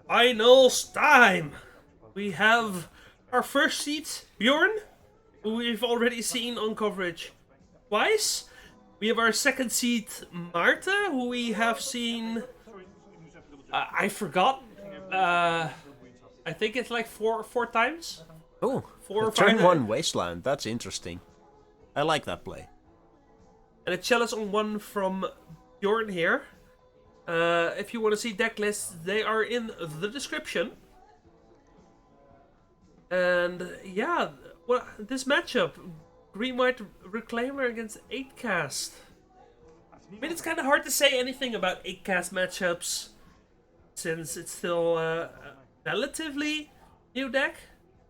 Finals time! We have our first seat, Bjorn, who we've already seen on coverage twice. We have our second seat, Maarten, who we have seen. I forgot. Uh, I think it's like four times. Oh, Four or turn five. one wasteland. That's interesting. I like that play. And a chalice on one from Bjorn here. If you want to see deck lists, they are in the description. And yeah, well, this matchup, Green-White Reclaimer against 8-cast. I mean, it's kind of hard to say anything about 8-cast matchups since it's still a relatively new deck.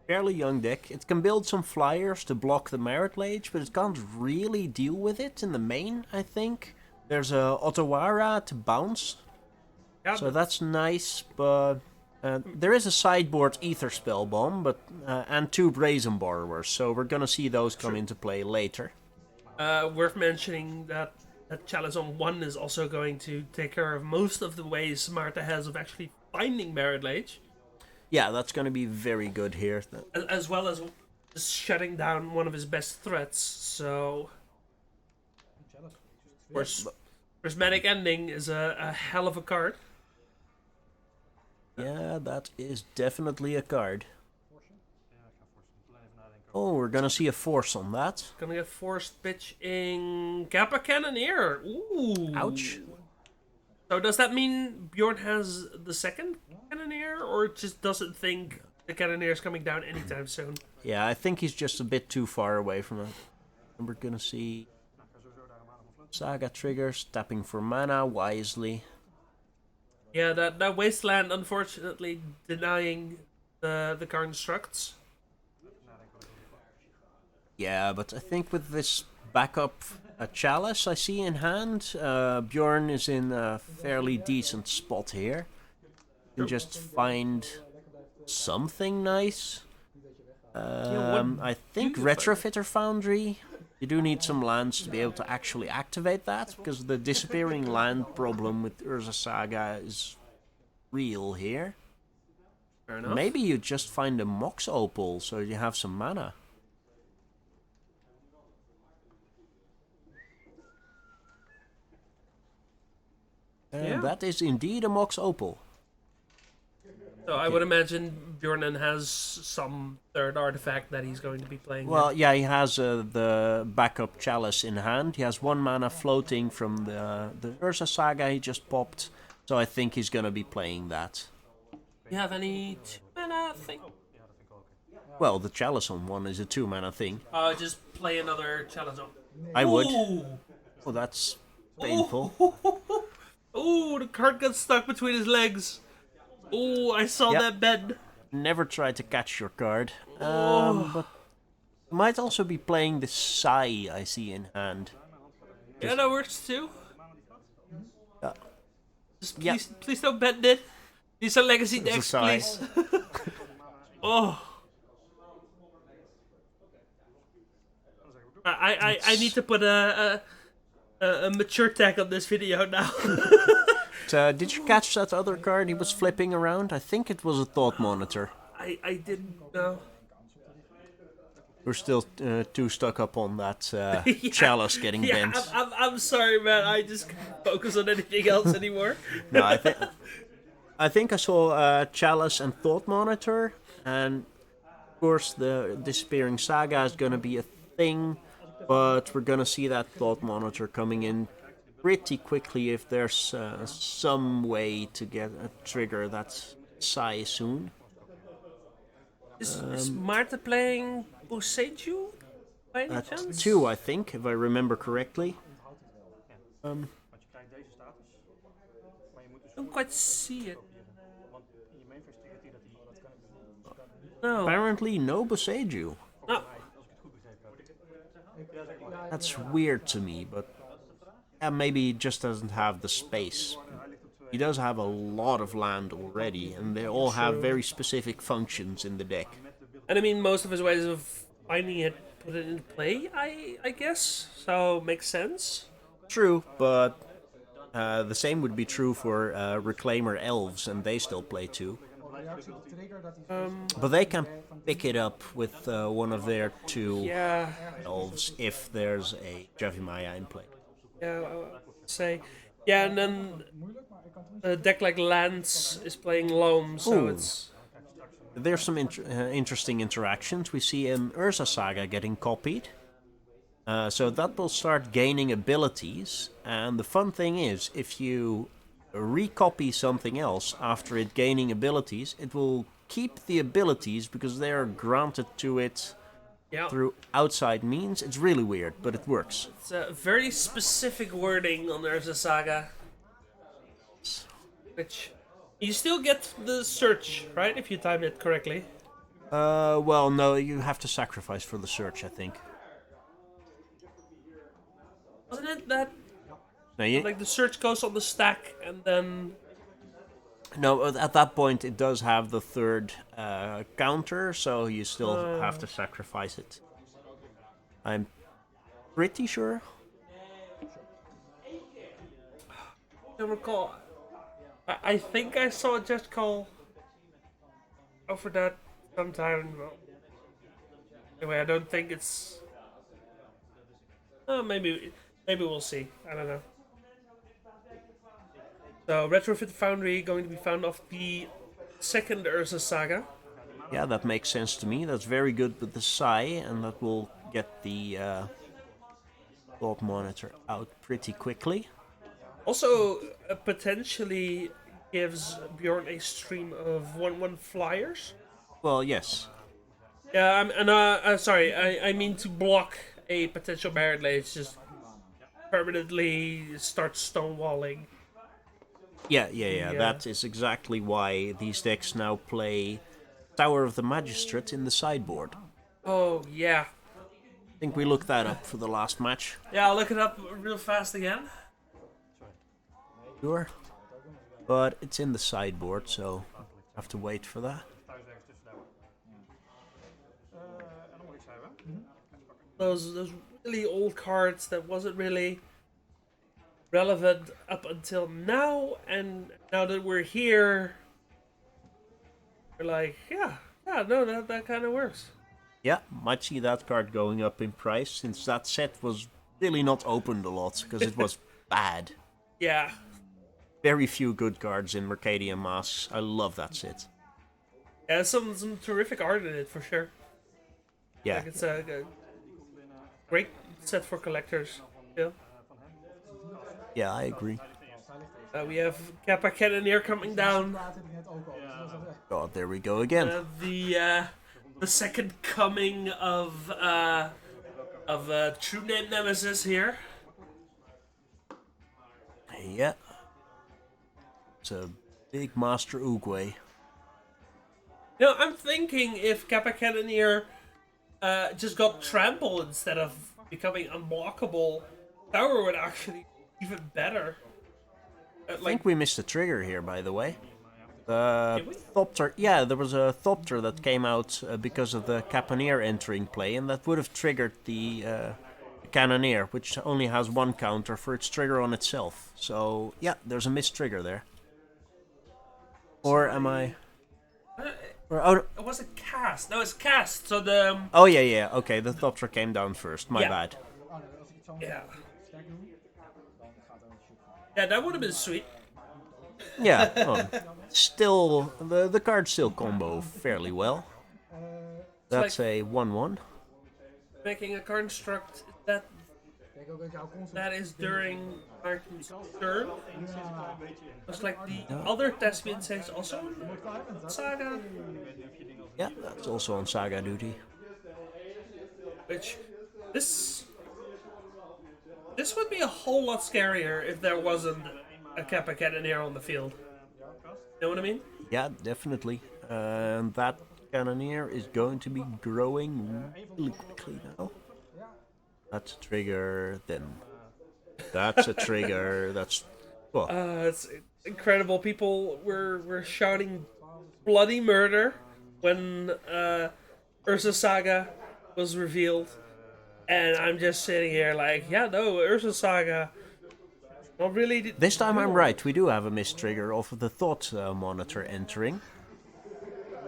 Fairly young deck. It can build some flyers to block the Merit Lage, but it can't really deal with it in the main, I think. There's a Otawara to bounce, Yeah, so that's nice, but there is a sideboard Ether Spell Bomb, but and two Brazen Borrowers, so we're gonna see those come into play later. worth mentioning that Chalice on 1 is also going to take care of most of the ways Marta has of actually finding Merit Lage. Yeah, that's gonna be very good here. As well as just shutting down one of his best threats, so... Of course, Prismatic Ending is a hell of a card. Yeah, that is definitely a card. Oh, we're gonna see a force on that. Gonna get forced pitching Kappa Cannoneer. Ooh. Ouch. So does that mean Bjorn has the second Cannoneer, or just doesn't think the Cannoneer is coming down anytime soon? Yeah, I think he's just a bit too far away from it. And we're gonna see Saga triggers, tapping for mana wisely. Yeah, that Wasteland unfortunately denying the constructs. Yeah, but I think with this backup Chalice I see in hand, Bjorn is in a fairly decent spot here. You can just find something nice. I think Retrofitter Foundry. You do need some lands to be able to actually activate that, because the disappearing land problem with Urza Saga is real here. Fair enough. Maybe you just find a Mox Opal so you have some mana. And that is indeed a Mox Opal. So I would imagine Bjorn has some third artifact that he's going to be playing. Well, yeah, he has the backup Chalice in hand. He has one mana floating from the Urza Saga he just popped. So I think he's gonna be playing that. You have any 2-mana thing? Well, the Chalice on one is a 2-mana thing. Just play another challenge on. I would. Ooh. Oh, that's painful. Ooh, the card got stuck between his legs. Ooh, I saw Yep. that bend. Never try to catch your card. But might also be playing the Sai I see in hand. Yeah, that works too. Yeah. Just Yeah. please don't bend it. These are legacy It's a decks, Sai. please. Oh. I need to put a mature tag on this video now. Did you catch that other card he was flipping around? I think it was a Thought Monitor. I didn't know. We're still too stuck up on that Chalice getting bent. I'm sorry, man. I just can't focus on anything else anymore. No, I think I saw Chalice and Thought Monitor, and of course the Disappearing Saga is gonna be a thing, but we're gonna see that Thought Monitor coming in pretty quickly if there's some way to get a trigger that's Sai soon. Is Marta playing Boseiju by any chance? 2, I think, if I remember correctly. Don't quite see it. No. Apparently, no Boseiju. No. That's weird to me, but maybe he just doesn't have the space. He does have a lot of land already, and they all have very specific functions in the deck. And I mean, most of his ways of finding it, put it into play, I guess. So, makes sense. True, but the same would be true for Reclaimer Elves, and they still play too. But they can pick it up with one of their two Yeah, elves if there's a Javimaya in play. yeah, I would say. Yeah, and then a deck like Lance is playing Loam, so Ooh. it's... There's some interesting interactions. We see Urza Saga getting copied. So that will start gaining abilities. And the fun thing is, if you recopy something else after it gaining abilities, it will keep the abilities because they are granted to it Yeah, through outside means. It's really weird, but it works. it's a very specific wording on Urza Saga, which you still get the search, right? If you time it correctly. Well, no, you have to sacrifice for the search, I think. Wasn't it that No, you, like the search goes on the stack and then... no, at that point it does have the third counter, so you still have to sacrifice it. I'm pretty sure. I don't recall. I think I saw a Just Call over that sometime. Well, anyway, I don't think it's... maybe we'll see. I don't know. So, Retrofit Foundry going to be found off the second Urza Saga. Yeah, that makes sense to me. That's very good with the Sai, and that will get the thought monitor out pretty quickly. Also, potentially gives Bjorn a stream of 1/1 flyers. Well, yes. Yeah, sorry, I mean to block a potential Barret Lage, just permanently start stonewalling. Yeah. That is exactly why these decks now play Tower of the Magistrate in the sideboard. Oh, yeah. I think we looked that up for the last match. Yeah, I'll look it up real fast again. Sure. But it's in the sideboard, so have to wait for that. Those really old cards that wasn't really relevant up until now, and now that we're here, we're like, no, that kind of works. Yeah, might see that card going up in price, since that set was really not opened a lot, because it was bad. Yeah. Very few good cards in Mercadian Masks. I love that set. Yeah, some terrific art in it, for sure. Yeah. Like, it's a great set for collectors. Yeah. Yeah, I agree. We have Kappa Cannoneer coming down. God, there we go again. The second coming of True Name Nemesis here. Yeah. It's a big Master Oogway. No, I'm thinking if Kappa Cannoneer just got trampled instead of becoming unblockable, Tower would actually be even better. I think we missed a trigger here, by the way. Did we? Thopter, yeah, there was a Thopter that came out because of the Caponeer entering play, and that would have triggered the Cannoneer, which only has one counter for its trigger on itself. So, yeah, there's a missed trigger there. Or am I... It was a cast. No, it's cast. So the... Oh, yeah, okay, the Thopter came down first. My bad. Yeah. Yeah, that would have been sweet. Yeah, still, the cards still combo fairly well. That's like a 1/1. making a construct that is during Maarten's turn. Just like the other Thespian says also in Saga. Yeah, that's also on Saga duty. Which this would be a whole lot scarier if there wasn't a Kappa Cannoneer on the field. You know what I mean? Yeah, definitely. And that Cannoneer is going to be growing really quickly now. That's a trigger, then that's a trigger, that's... Oh. It's incredible. People were shouting bloody murder when Urza Saga was revealed. And I'm just sitting here like, yeah, no, Urza Saga... Not really... This time I'm right, we do have a missed trigger off of the Thought Monitor entering.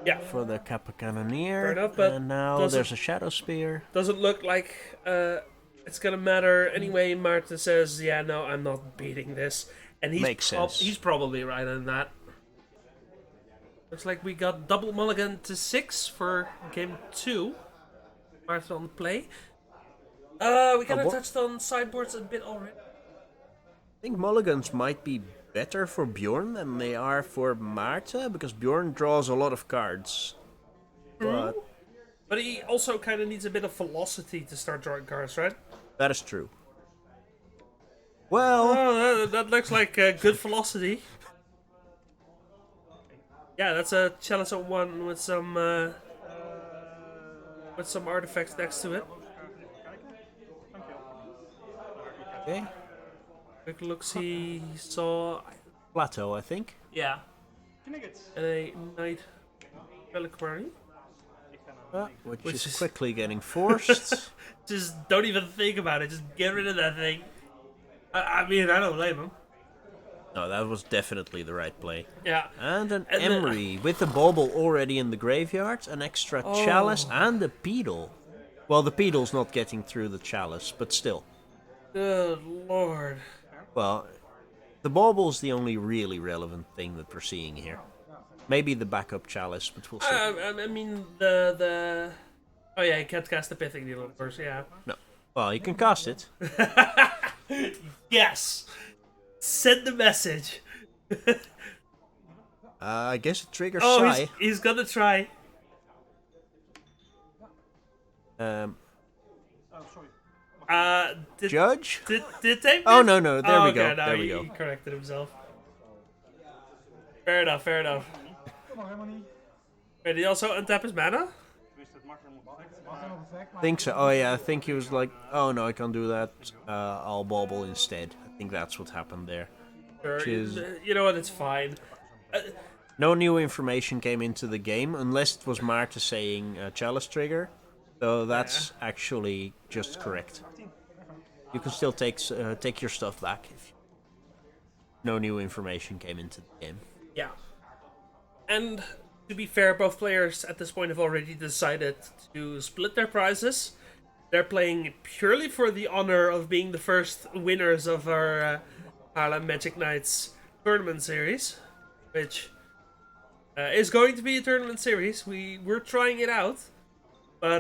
Yeah, for the Kappa fair Cannoneer. enough, but And now there's a Shadow Spear. doesn't look like it's gonna matter anyway. Maarten says, "Yeah, no, I'm not beating this," and Makes sense. he's probably right on that. Looks like we got double mulligan to 6 for game 2. Maarten on the play. We kind of touched on sideboards a bit already. I think mulligans might be better for Bjorn than they are for Maarten, because Bjorn draws a lot of cards. But he also kind of needs a bit of velocity to start drawing cards, right? That is true. Well, Oh, that looks like good velocity. Yeah, that's a chalice on 1 with some artifacts next to it. okay. Quick look, see, saw, Plateau, I think. yeah, and a knight reliquary. Which Which is is- quickly getting forced. Just don't even think about it. Just get rid of that thing. I mean, I don't blame him. No, that was definitely the right play. Yeah. And an And then- Emery with the bauble already in the graveyard, an extra chalice, and a pedal. Well, the pedal's not getting through the chalice, but still. Good lord. Well, the bauble's the only really relevant thing that we're seeing here. Maybe the backup chalice, but we'll see. I mean, the. Oh, yeah, you can't cast the Pithing Needle, of course, yeah. No. Well, you can cast it. Yes! Send the message. I guess it triggers Oh, Sai. he's gonna try. Did, Judge? did they? Oh, no, there we okay, go. No, There we he go. corrected himself. Fair enough, fair enough. Wait, did he also untap his mana? Think so. Oh, yeah, I think he was like, oh, no, I can't do that. I'll bauble instead. I think that's what happened there. Sure, Which is- you know what, it's fine. No new information came into the game, unless it was Maarten saying chalice trigger. So that's actually just correct. You can still take your stuff back if no new information came into the game. Yeah. And to be fair, both players at this point have already decided to split their prizes. They're playing purely for the honor of being the first winners of our Haarlem Magic Knights tournament series, which is going to be a tournament series. We're trying it out, but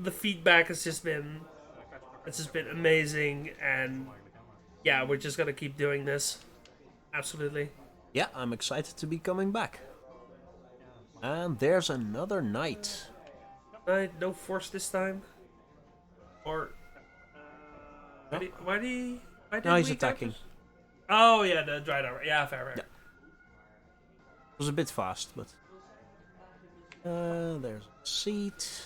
the feedback has just been amazing, and yeah, we're just gonna keep doing this. Absolutely. Yeah, I'm excited to be coming back. And there's another knight. No force this time. Or why did No, he's we attacking. capture- Oh yeah, the dried armor. Yeah, fair. Yeah. It was a bit fast, but... there's a seat.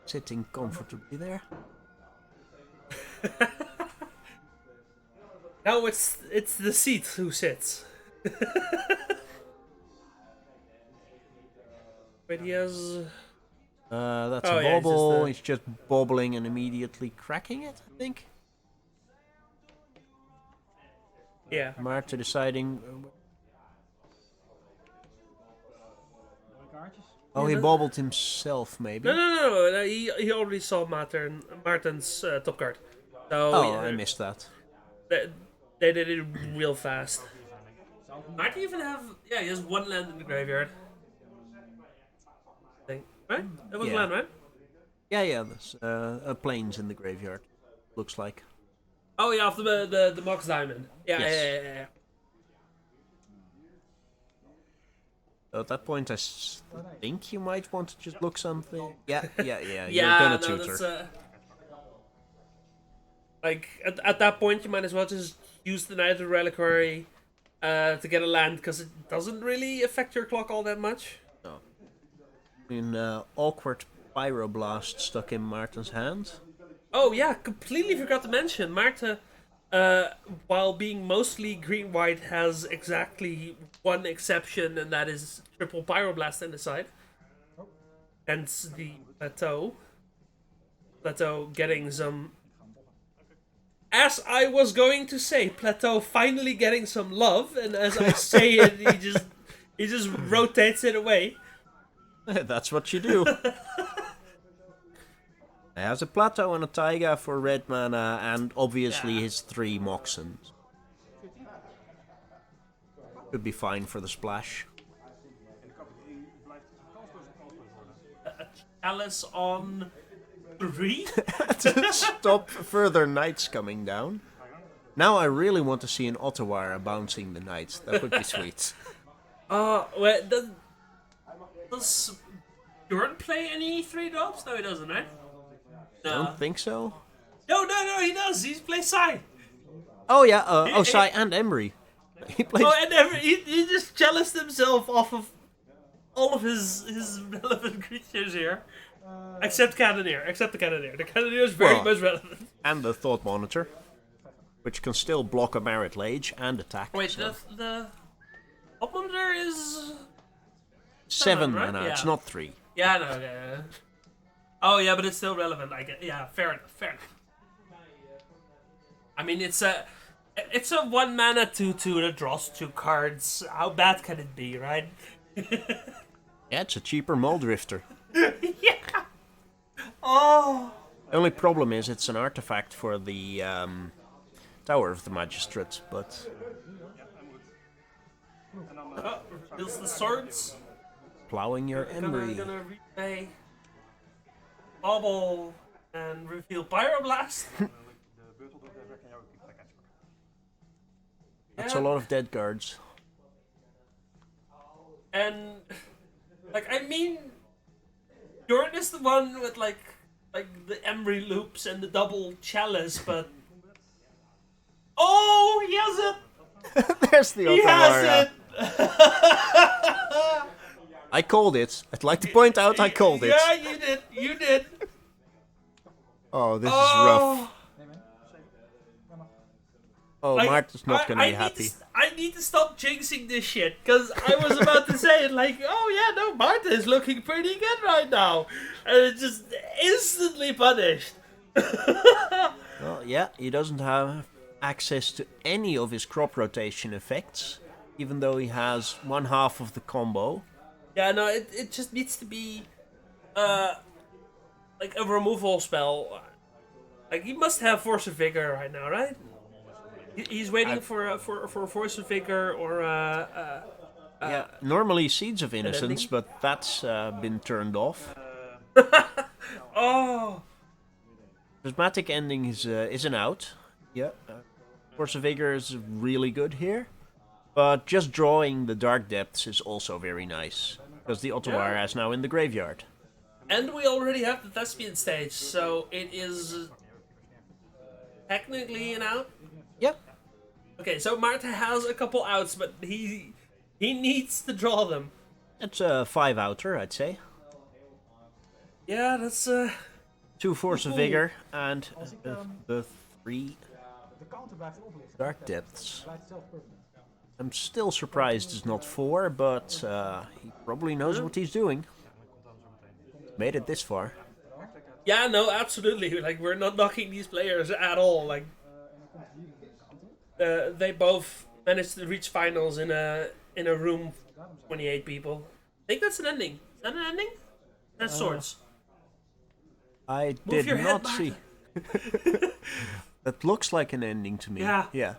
Sitting comfortably there. No, it's the seat who sits. But he has. That's Oh, a yeah, bauble. he's He's just bobbling and immediately cracking it, I think. Yeah. Maarten deciding... Oh, he bobbled himself, maybe. No. He already saw Maarten's top card. So Oh, I missed that. They did it real fast. Maarten even have he has one land in the graveyard. I think. Right? That was Yeah. land, right? Yeah, there's a planes in the graveyard, looks like. Oh yeah, after the Mox Diamond. Yeah, Yes. yeah. So at that point, I think you might want to just look something. Yeah, you're Yeah, gonna no, tutor. that's like at that point you might as well just use the Knight of Reliquary to get a land, because it doesn't really affect your clock all that much. Awkward Pyroblast stuck in Maarten's hand. Oh yeah, completely forgot to mention Maarten. While being mostly green-white, has exactly one exception, and that is triple Pyroblast in the side. Hence the Plateau. Plateau getting some... As I was going to say, Plateau finally getting some love, and as I say it, He just rotates it away. That's what you do. He has a plateau and a taiga for red mana, and obviously his 3 Moxens. Could be fine for the splash. Alice on 3? To stop further knights coming down. Now I really want to see an Ottawara bouncing the knights. That would be sweet. Wait, does Bjorn play any 3-drops? No, he doesn't, right? I No. don't think so. No, he does. He plays Sai. Oh yeah, Sai and Emery. He plays... Oh, and he just jealoused himself off of all of his relevant creatures here. Except Cannoneer. Except the Cannoneer. The Cannoneer is very much relevant. And the Thought Monitor, which can still block a Merit Lage and attack. Wait, so. the Thought Monitor is 7 right? mana, Yeah. it's not 3. Yeah, no, yeah. Oh yeah, but it's still relevant. I get. Yeah, fair enough. I mean, it's a 1 mana 2/2 that draws 2 cards. How bad can it be, right? Yeah, it's a cheaper Muldrifter. Yeah. Oh. The only problem is it's an artifact for the Tower of the Magistrate, but... Reveals the swords. Plowing your Emery. Gonna replay Bobble and reveal Pyroblast. That's a lot of dead guards. And like, I mean, Jordan is the one with like the Emery loops and the double chalice, but oh, he has it. There's the He has Ottawara. it. I called it. I'd like to point out I called it. Yeah, you did. Oh, this is rough. Oh, Like, Maarten's not gonna be happy. I need to stop jinxing this shit, because I was about to say it like, oh yeah, no, Maarten is looking pretty good right now. And it just instantly punished. Well, yeah, he doesn't have access to any of his crop rotation effects, even though he has 1/2 of the combo. Yeah, no, it just needs to be, like a removal spell. Like, he must have Force of Vigor right now, right? He's waiting for a Force of Vigor or Yeah, normally Seeds of Innocence, ending? but that's been turned off. oh, Prismatic Ending is an out. Yeah, Force of Vigor is really good here. But just drawing the Dark Depths is also very nice, because the Ottawara is now in the graveyard. and we already have the Thespian stage, so it is technically an out. Yep. Okay, so Maarten has a couple outs, but he needs to draw them. It's a 5-outer, I'd say. Yeah, that's 2 Force of Vigor and the 3 Dark Depths. I'm still surprised it's not 4, but he probably knows what he's doing. Made it this far. yeah, no, absolutely. Like, we're not knocking these players at all. Like, they both managed to reach finals in a room, 28 people. I think that's an ending. Is that an ending? That's swords. I Move did your head not see. That looks like an ending to me. Yeah. Yeah.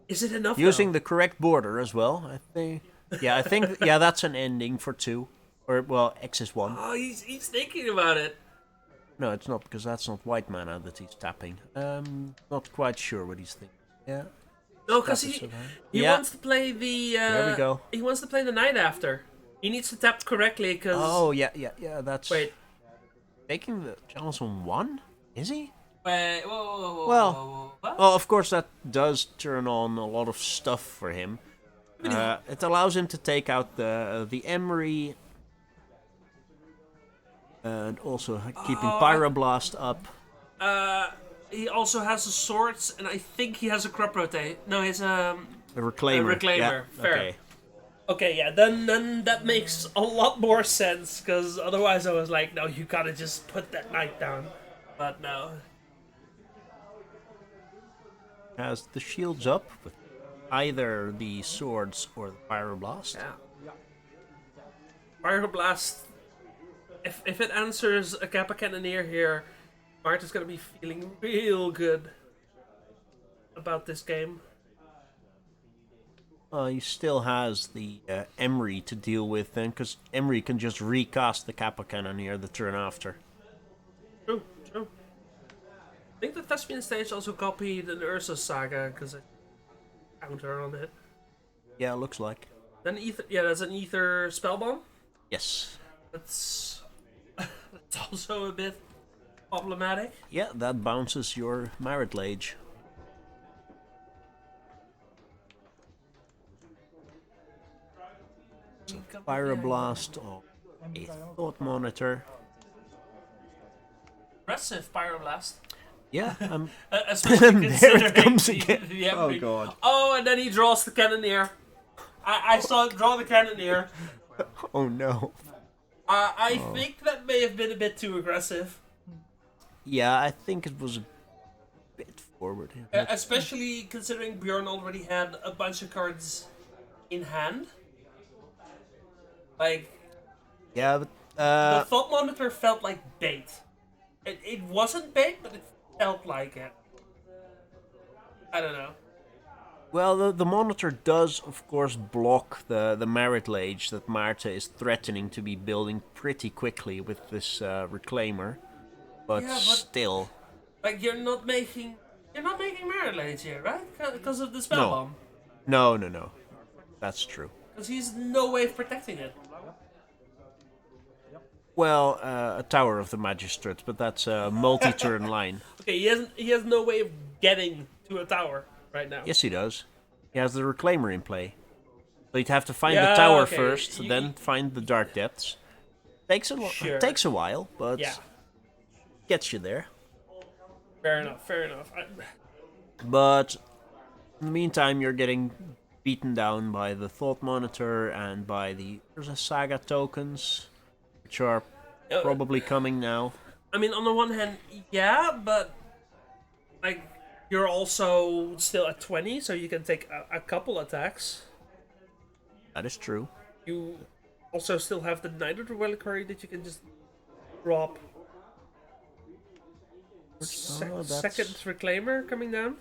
Is it enough? Using though? the correct border as well, I think. Yeah, I think. Yeah, that's an ending for 2, or well, X is 1. Oh, he's thinking about it. No, it's not, because that's not white mana that he's tapping. Not quite sure what he's thinking. Yeah. No, because That is he so bad. wants to play the. There we go. He wants to play the night after. He needs to tap correctly because. Oh yeah, that's Wait. taking the chalice on 1. Is he? Wait. Whoa. Well, What? well, of course that does turn on a lot of stuff for him. It allows him to take out the Emery, and also keeping Pyroblast up. He also has a swords, and I think he has a crop rotate. No, he's A Reclaimer. Reclaimer. Yeah, Fair. okay. Okay, yeah, then that makes a lot more sense, because otherwise I was like, no, you gotta just put that knight down. But no. Has the shields up with either the swords or the pyroblast. Yeah. Pyroblast. If it answers a Kappa Cannoneer here, Maarten's gonna be feeling real good about this game. He still has the Emery to deal with then, because Emery can just recast the Kappa Cannoneer the turn after. True. I think the Thespian stage also copied an Ursa saga because I counter on it. Yeah, looks like. Then ether, yeah, that's an ether spellbomb. Yes. That's also a bit problematic. Yeah, that bounces your Merit Lage. Pyroblast or a Thought Monitor. Aggressive Pyroblast. Yeah, Especially there it considering comes again. the Oh Emery. god. Oh, and then he draws the Cannoneer. I saw it draw the Cannoneer. Oh no. I think that may have been a bit too aggressive. Yeah, I think it was a bit forward. Especially considering Bjorn already had a bunch of cards in hand. Like, Yeah, but the Thought Monitor felt like bait. It wasn't bait, but it felt like it. I don't know. well, the monitor does, of course, block the Merit Lage that Maarten is threatening to be building pretty quickly with this Reclaimer. But, Yeah, but- still, Like, you're not making Merit Lage here, right? Because of the spell bomb. no. That's true. Because he's no way of protecting it. Well, a Tower of the Magistrate, but that's a multi-turn line. Okay, he has no way of getting to a tower right now. Yes, he does. He has the Reclaimer in play. So you'd have to find Yeah, the tower okay. first, then find the Dark Depths. Takes a while, but Yeah, gets you there. fair enough. But in the meantime, you're getting beaten down by the Thought Monitor and by the Urza Saga tokens, which are probably coming now. I mean, on the one hand, yeah, but like you're also still at 20, so you can take a couple attacks. That is true. You also still have the Knight of the Reliquary that you can just drop. Second Reclaimer coming down.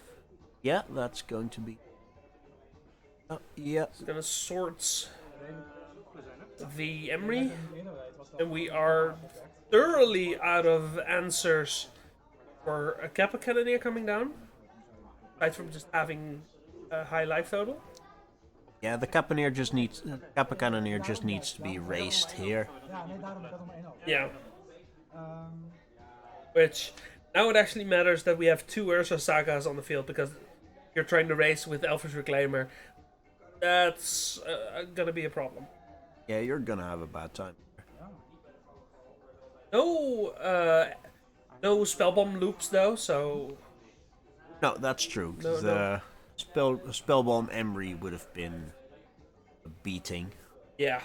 Yeah, that's going to be... yeah. It's gonna sort the Emery, and we are thoroughly out of answers for a Kappa Cannoneer coming down, aside from just having a high life total. Yeah, the Kappa Cannoneer just needs to be raised here. Yeah. Which, now it actually matters that we have two Ursa Sagas on the field, because you're trying to race with Elfish Reclaimer. That's gonna be a problem. Yeah, you're gonna have a bad time. No spellbomb loops though, so No, that's true. No. The Spellbomb Emery would have been a beating. yeah.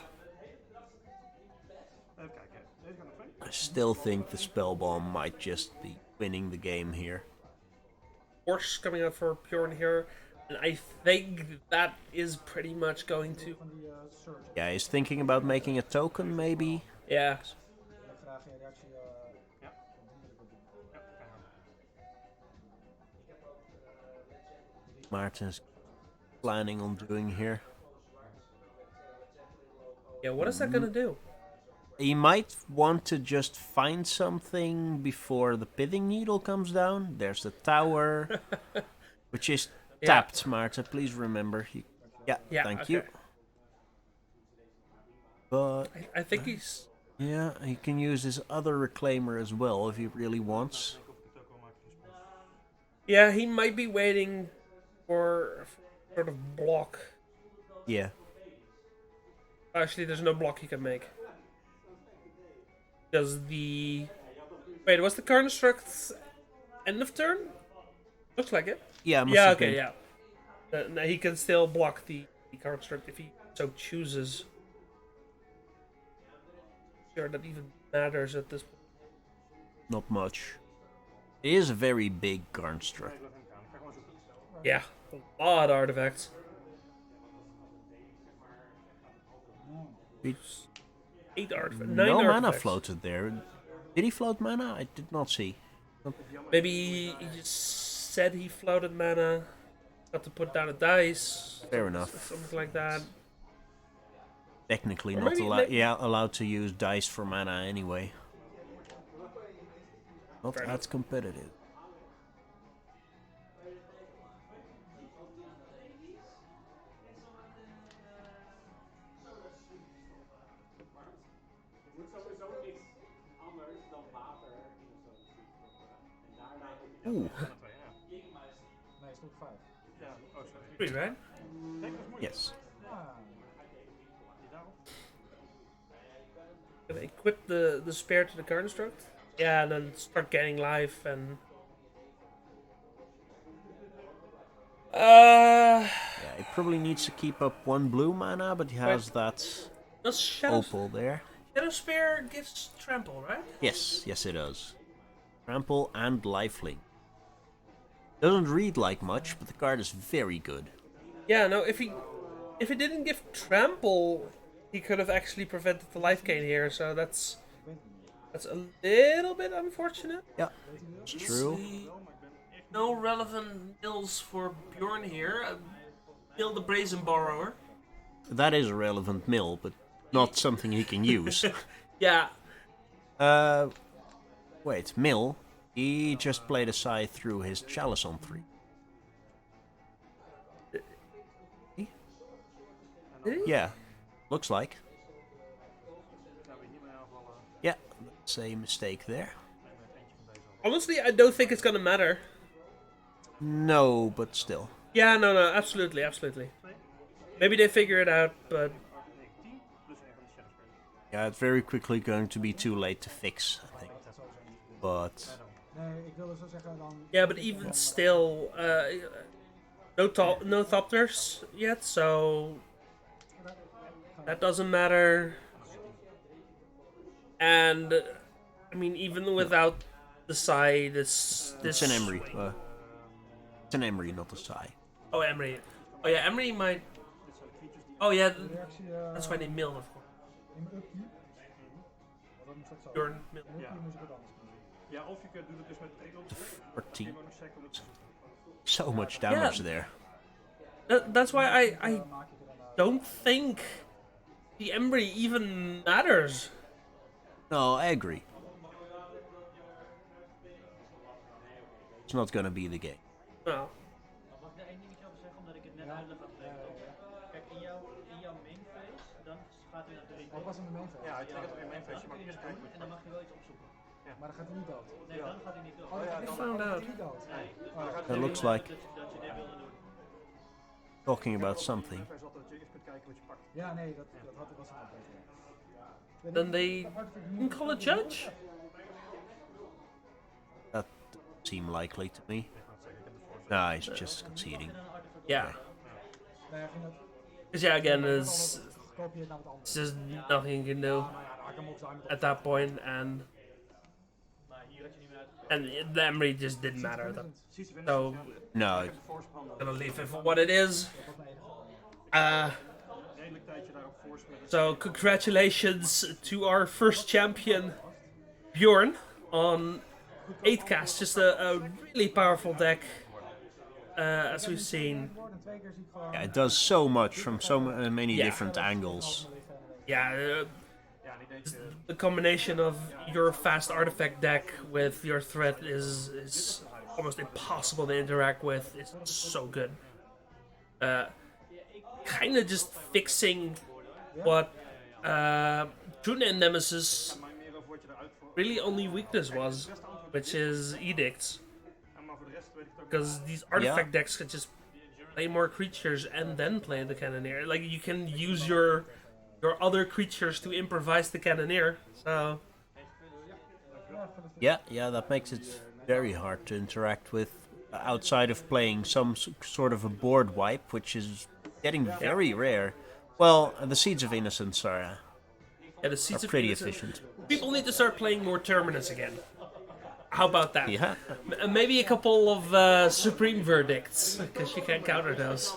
I still think the Spellbomb might just be winning the game here. Horse coming out for Bjorn here, and I think that is pretty much going to. Yeah, he's thinking about making a token, maybe. Yeah. Maarten's planning on doing here. Yeah, what is that gonna do? He might want to just find something before the Pithing Needle comes down. There's the tower, which is tapped, Maarten. Please remember. Yeah, thank you. But I think he's. yeah, he can use his other Reclaimer as well if he really wants. Yeah, he might be waiting for sort of block. Yeah. Actually, there's no block he can make. Does the... Wait, was the construct end of turn? Looks like it. Yeah, Yeah, okay, yeah. No, he can still block the construct if he so chooses. Sure, that even matters at this point. Not much. It is a very big construct. Yeah, a lot of artifacts. 8 artifacts. 9 No mana artifacts. floated there. Did he float mana? I did not see. Maybe he just said he floated mana. Got to put down a dice. Fair enough. Something like that. Technically Or not maybe- allowed to use dice for mana anyway. Not Fair as competitive. Ooh, Nee, is nog 5. 3, right? yes. Gonna equip the spare to the construct. Yeah, and then start getting life and. Yeah, he probably needs to keep up 1 blue mana, but he has that Does opal there. Shadow Spear gives trample, right? Yes, yes it does. Trample and lifelink. Doesn't read like much, but the card is very good. Yeah, no, if he didn't give trample, he could have actually prevented the life gain here, so that's a little bit unfortunate. Yeah, it's true. No relevant mills for Bjorn here. Mill the Brazen Borrower. That is a relevant mill, but not something he can use. Yeah. Wait, mill? He just played a scythe through his chalice on 3. Did he? Yeah, looks like. Yeah, that's a mistake there. Honestly, I don't think it's gonna matter. No, but still. Yeah, no, absolutely, absolutely. Maybe they figure it out, but Yeah, it's very quickly going to be too late to fix, I think. But Nee, ik wilde zo zeggen dan... yeah, but even still, no Thopters yet, so that doesn't matter. And I mean, even without the Sai, this it's an Emery. It's an Emery, not a Sai. Oh, Emery. Oh yeah, Emery might. Oh yeah, Reactie... that's why they mill, of course. In mijn upkeep. Want dat moet straks zo. Bjorn mill. In upkeep moest ik wat anders kiezen. Ja, of je doet het dus met Egel. 14. So much damage there. That's why I Maak je er dan... don't think the Emery even matters. No, I agree. It's not gonna be the game. No. Mag ik daar één dingetje over zeggen, omdat ik het net uitleg had gelegd? Kijk, in jouw main phase, dan gaat hij naar 3. Oh, ik was in de main phase. Ja, ik denk dat er in mijn feestje, maar eerst kijken. En dan mag je wel iets opzoeken. Maar dan gaat hij niet dood. Nee, dan gaat hij niet door. Oh, dan gaat I hij found out. niet dood. It looks like Dat je dit wilde doen. talking about something. Hij zat dat je eerst kunt kijken wat je pakt. Ja, nee, dat was het ook beter. Then they can call a judge. That doesn't seem likely to me. Nah, he's just conceding. Yeah. Nee, hij ging dat... Because yeah, again, there's Koop je het naar wat anders. just nothing you can do Nou ja, de hakken mocht zijn met at that point, and Maar hier had je niet meer uit. the Emery just didn't matter. Ziet er So No, de voorsprong dan. gonna leave it for what it is. Redelijk tijdje daarop voorspellen. So congratulations to our first champion, Bjorn, on 8 cast. Just a really powerful deck, as we've seen. en 2 keer zie ik gewoon... yeah, it does so much from so many Yeah. different angles. Yeah, Ja, niet deze. the combination of your fast artifact deck with your threat is almost impossible to interact with. It's so good. Kind of just fixing what June and Nemesis Maar meer over wat je eruit voor. really only weakness was, which is edicts. Maar voor de rest weet ik het ook. Because these artifact decks can just play more creatures and then play the cannoneer. Like you can use your other creatures to improvise the cannoneer. So Yeah, that makes it very hard to interact with outside of playing some sort of a board wipe, which is getting very rare. Well, the Seeds of Innocence are yeah, the Seeds of pretty Innocence- efficient. People need to start playing more Terminus again. How about that? Yeah, Maybe a couple of Supreme Verdicts, because you can't counter those.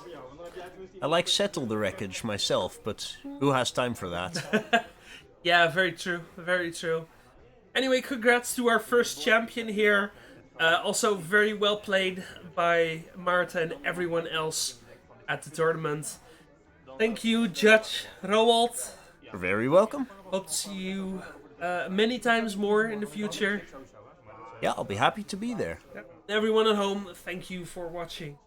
I like settle the wreckage myself, but who has time for that? Yeah, very true. Very true. Anyway, congrats to our first champion here. Also, very well played by Maarten and everyone else at the tournament. Thank you, Judge Roald. You're very welcome. Hope to see you many times more in the future. Yeah, I'll be happy to be there. Everyone at home, thank you for watching.